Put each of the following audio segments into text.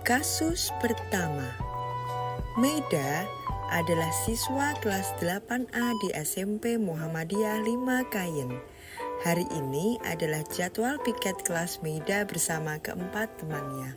Kasus pertama, Meida adalah siswa kelas 8A di SMP Muhammadiyah 5 Kayen. Hari ini adalah jadwal piket kelas Meida bersama keempat temannya.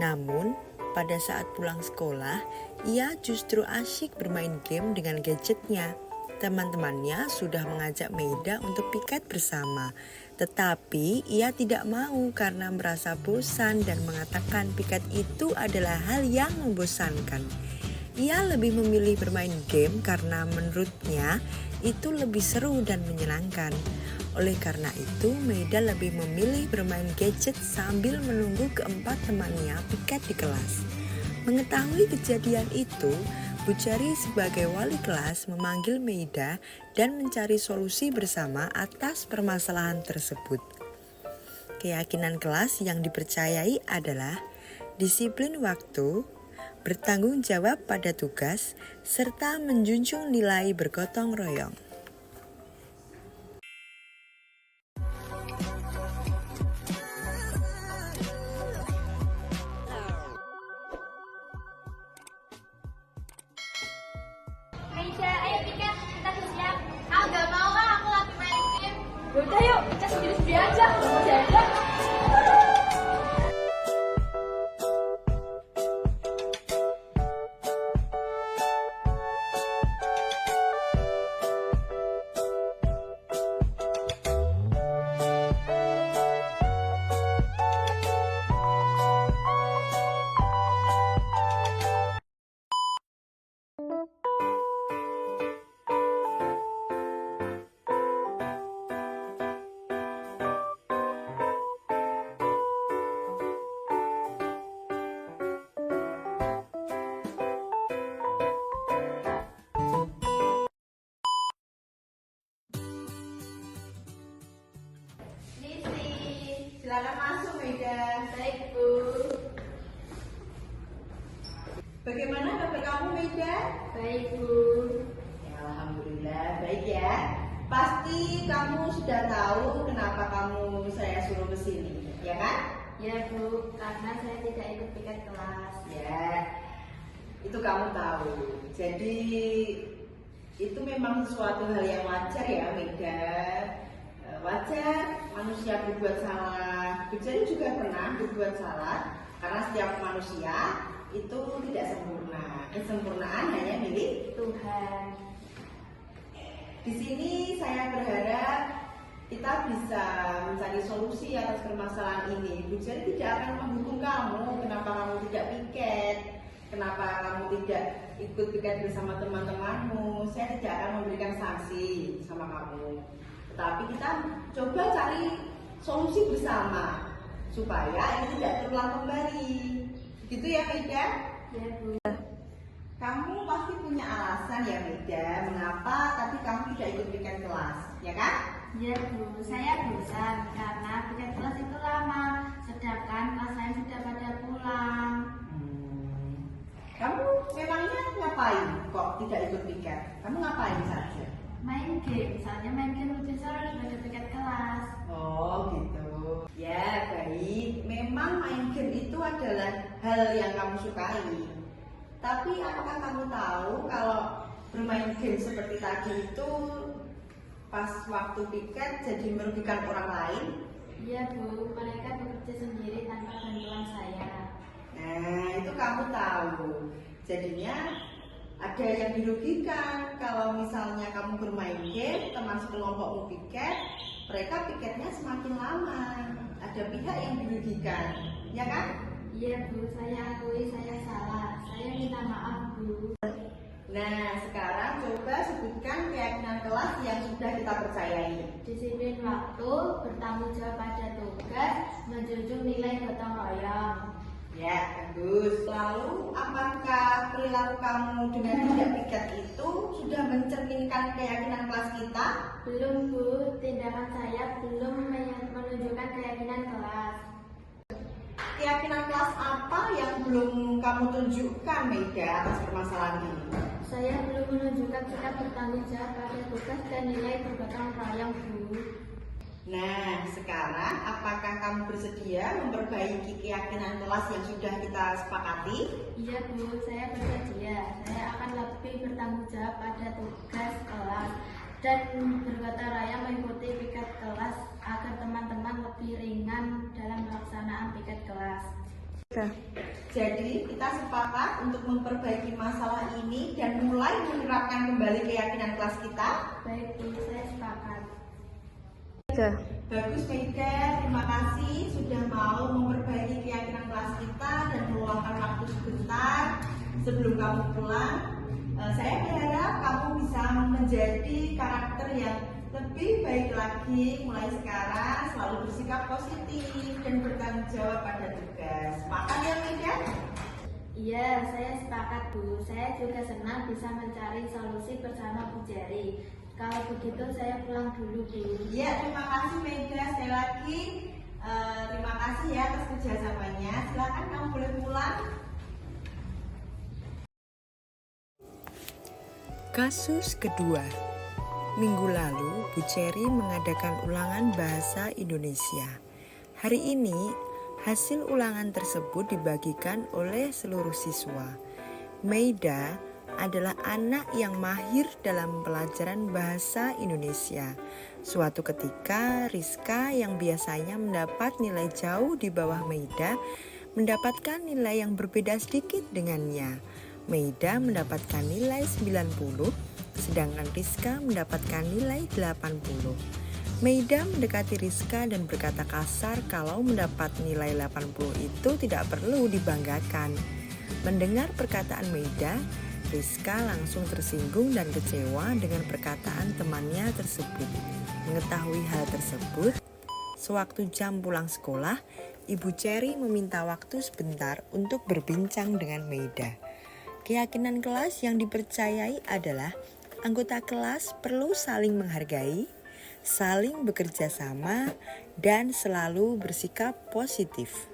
Namun, pada saat pulang sekolah, ia justru asyik bermain game dengan gadgetnya. Teman-temannya sudah mengajak Meida untuk piket bersama, tetapi ia tidak mau karena merasa bosan dan mengatakan piket itu adalah hal yang membosankan. Ia lebih memilih bermain game karena menurutnya itu lebih seru dan menyenangkan. Oleh karena itu, Meida lebih memilih bermain gadget sambil menunggu keempat temannya piket di kelas. Mengetahui kejadian itu, Bu Jari sebagai wali kelas memanggil Meida dan mencari solusi bersama atas permasalahan tersebut. Keyakinan kelas yang dipercayai adalah disiplin waktu, bertanggung jawab pada tugas, serta menjunjung nilai bergotong royong. Meida, ayo piket, kita siap. Gak mau lah, aku lagi main game. Yaudah yuk, kita sendiri-sendiri aja, gak mau jalan. Silakan masuk, Meida. Baik Bu. Bagaimana kabar kamu, Meida? Baik Bu. Ya, alhamdulillah baik ya. Pasti kamu sudah tahu kenapa kamu saya suruh ke sini, ya kan? Ya Bu, karena saya tidak ikut piket kelas. Ya, itu kamu tahu. Jadi itu memang sesuatu hal yang wajar ya, Meida. Wajar manusia berbuat salah. Bu Jari juga pernah berbuat salah, karena setiap manusia itu tidak sempurna. Kesempurnaan hanya milik Tuhan. Di sini saya berharap kita bisa mencari solusi atas permasalahan ini. Bu Jari tidak akan menghukum kamu kenapa kamu tidak piket, kenapa kamu tidak ikut piket bersama teman-temanmu. Saya tidak akan memberikan sanksi sama kamu. Tapi kita coba cari solusi bersama supaya ini tidak terulang kembali. Gitu ya, Meida? Ya Bu. Kamu pasti punya alasan ya, Meida, mengapa tadi kamu tidak ikut piket kelas, ya kan? Ya Bu, saya bosan karena piket kelas itu lama, sedangkan kelas saya sudah pada pulang. Kamu memangnya ngapain kok tidak ikut piket? Kamu ngapain saja? Main game, soalnya main game lebih seru daripada piket kelas. Oh gitu. Ya baik, memang main game itu adalah hal yang kamu sukai. Tapi apakah kamu tahu kalau bermain game seperti tadi itu pas waktu piket jadi merugikan orang lain? Iya Bu, mereka bekerja sendiri tanpa bantuan saya. Nah itu kamu tahu. Jadinya ada yang dirugikan kalau misalnya kamu bermain game, teman sekelompokmu piket, mereka piketnya semakin lama. Ada pihak yang dirugikan, ya kan? Iya Bu, saya akui saya salah. Saya minta maaf Bu. Nah, sekarang coba sebutkan keyakinan kelas yang sudah kita percayai. Disiplin waktu, bertanggung jawab pada tugas, menjunjung nilai gotong royong. Ya, bagus. Lalu, apakah perilaku kamu dengan tidak piket itu sudah mencerminkan keyakinan kelas kita? Belum Bu, tindakan saya belum menunjukkan keyakinan kelas. Keyakinan kelas apa yang belum kamu tunjukkan, Meida, atas permasalahan ini? Saya belum menunjukkan sikap bertanggung jawab pada tugas dan nilai bergotong royong Bu. Nah, sekarang apakah kamu bersedia memperbaiki keyakinan kelas yang sudah kita sepakati? Iya Bu, saya bersedia. Saya akan lebih bertanggung jawab pada tugas kelas dan berkata raya mengikuti piket kelas agar teman-teman lebih ringan dalam pelaksanaan piket kelas. Jadi kita sepakat untuk memperbaiki masalah ini dan mulai menerapkan kembali keyakinan kelas kita. Baik Bu, saya sepakat. Bagus Mega, terima kasih sudah mau memperbaiki keyakinan kelas kita dan meluangkan waktu sebentar sebelum kamu pulang. Saya berharap kamu bisa menjadi karakter yang lebih baik lagi mulai sekarang, selalu bersikap positif dan bertanggung jawab pada tugas. Sepakat ya Mega? Iya, saya sepakat Bu. Saya juga senang bisa mencari solusi bersama Bu Jerry. Kalau begitu saya pulang dulu Bu. Iya, terima kasih Mega sekali lagi. Terima kasih ya atas kerjasamanya. Silakan kamu boleh pulang. Kasus kedua. Minggu lalu, Bu Cherry mengadakan ulangan bahasa Indonesia. Hari ini, hasil ulangan tersebut dibagikan oleh seluruh siswa. Meida adalah anak yang mahir dalam pelajaran bahasa Indonesia. Suatu ketika, Rizka yang biasanya mendapat nilai jauh di bawah Meida mendapatkan nilai yang berbeda sedikit dengannya. Meida mendapatkan nilai 90, sedangkan Rizka mendapatkan nilai 80. Meida mendekati Rizka dan berkata kasar kalau mendapat nilai 80 itu tidak perlu dibanggakan. Mendengar perkataan Meida, Rizka langsung tersinggung dan kecewa dengan perkataan temannya tersebut. Mengetahui hal tersebut, sewaktu jam pulang sekolah, Ibu Cherry meminta waktu sebentar untuk berbincang dengan Meida. Keyakinan kelas yang dipercayai adalah anggota kelas perlu saling menghargai, saling bekerja sama, dan selalu bersikap positif.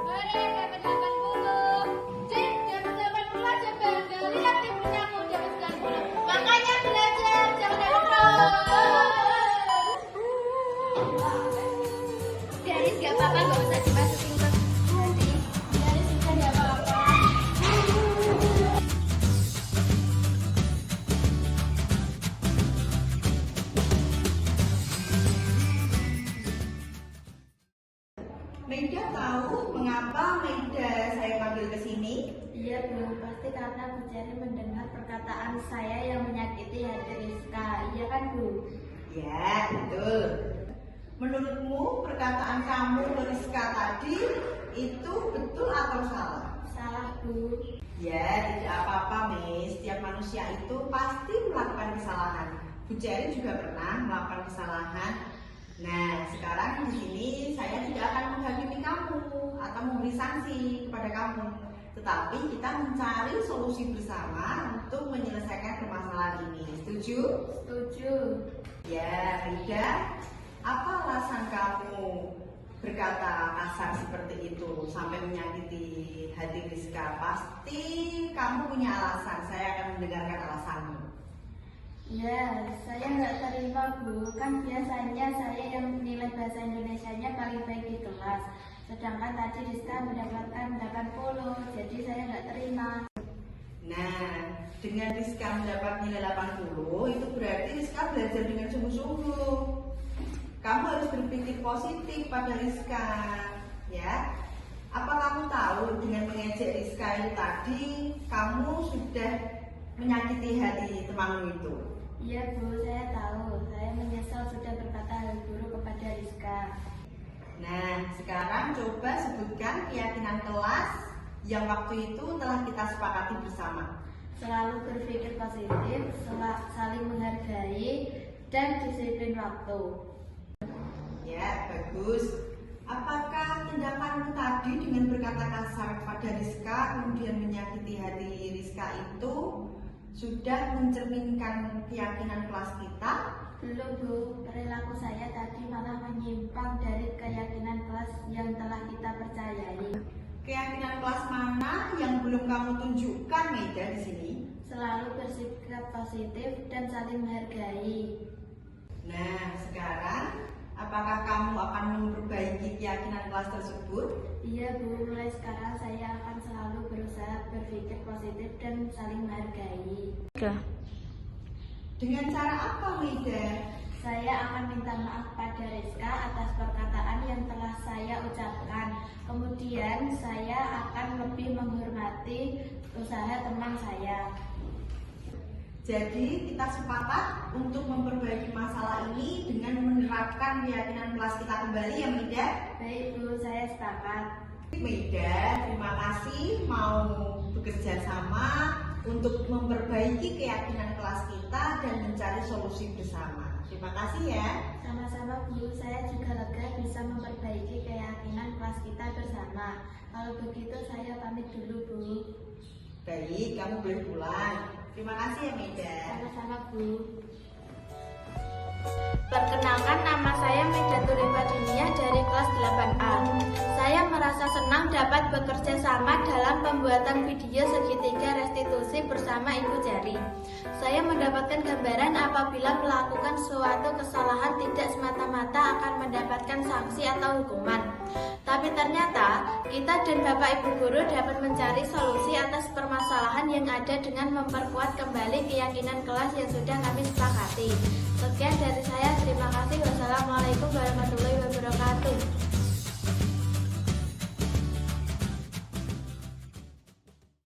Hore, dapat 80. Cik, dapat 80 aja bangga. Lihat nih punya aku dapat 90. Makanya belajar, jangan Garis gak apa-apa, gak usah dimasukin ke hati. Garis juga gak apa-apa. Meida tahu mengapa Meida saya panggil ke sini? Iya Bu, pasti karena Bu Jerry mendengar perkataan saya yang menyakiti hati Rizka. Iya kan Bu? Ya, betul. Menurutmu perkataan kamu ke Rizka tadi itu betul atau salah? Salah Bu. Ya, tidak apa-apa, Miss. Setiap manusia itu pasti melakukan kesalahan. Bu Cherry juga pernah melakukan kesalahan. Nah, sekarang di sini saya tidak akan menghakimi kamu atau memberi sanksi kepada kamu. Tetapi kita mencari solusi bersama untuk menyelesaikan permasalahan ini. Setuju? Setuju. Ya, Rida. Apa alasan kamu berkata kasar seperti itu sampai menyakiti hati Rizka? Pasti kamu punya alasan. Saya akan mendengarkan alasanmu. Ya, saya nggak terima Bu. Kan biasanya saya yang nilai bahasa Indonesianya paling baik di kelas. Sedangkan tadi Rizka mendapatkan 80, jadi saya nggak terima. Nah, dengan Rizka mendapat nilai 80, itu berarti Rizka belajar dengan sungguh-sungguh. Kamu harus berpikir positif pada Rizka, ya. Apa kamu tahu dengan mengejek Rizka itu tadi, kamu sudah menyakiti hati temanmu itu? Iya Bu, saya tahu. Saya menyesal sudah berkata hal buruk kepada Rizka. Nah, sekarang coba sebutkan keyakinan kelas yang waktu itu telah kita sepakati bersama. Selalu berpikir positif, saling menghargai, dan disiplin waktu. Ya, bagus. Apakah tindakanmu tadi dengan berkata kasar kepada Rizka kemudian menyakiti hati Rizka itu sudah mencerminkan keyakinan kelas kita Belum Bu, perilaku saya tadi malah menyimpang dari keyakinan kelas yang telah kita percayai. Keyakinan kelas mana yang belum kamu tunjukkan, Maida, di sini? Selalu bersikap positif dan saling menghargai. Nah, sekarang apakah kamu akan memperbaiki keyakinan kelas tersebut? Iya Bu, mulai sekarang saya akan selalu berusaha berpikir positif dan saling menghargai. Dengan cara apa, Maida? Saya akan minta maaf pada Rizka atas perkataan yang telah saya ucapkan. Kemudian saya akan lebih menghormati usaha teman saya. Jadi kita sepakat untuk memperbaiki masalah ini dengan menerapkan keyakinan kelas kita kembali, ya Maida? Baik Bu, saya sepakat. Maida, terima kasih mau bekerja sama untuk memperbaiki keyakinan kelas kita dan mencari solusi bersama. Terima kasih ya. Sama-sama Bu, saya juga lega bisa memperbaiki keyakinan kelas kita bersama. Kalau begitu saya pamit dulu Bu. Baik, kamu boleh pulang. Terima kasih ya Maida. Sama-sama Bu. Perkenalkan, nama saya Maida Tulipadenia dari kelas 8A. Saya merasa senang dapat bekerja sama dalam pembuatan video segitiga restitusi bersama Ibu Jari. Saya mendapatkan gambaran apabila melakukan suatu kesalahan tidak semata-mata akan mendapatkan sanksi atau hukuman. Tapi ternyata kita dan Bapak Ibu Guru dapat mencari solusi atas permasalahan yang ada dengan memperkuat kembali keyakinan kelas yang sudah kami sepakati. Sekian dari saya, terima kasih. Wassalamualaikum warahmatullahi wabarakatuh.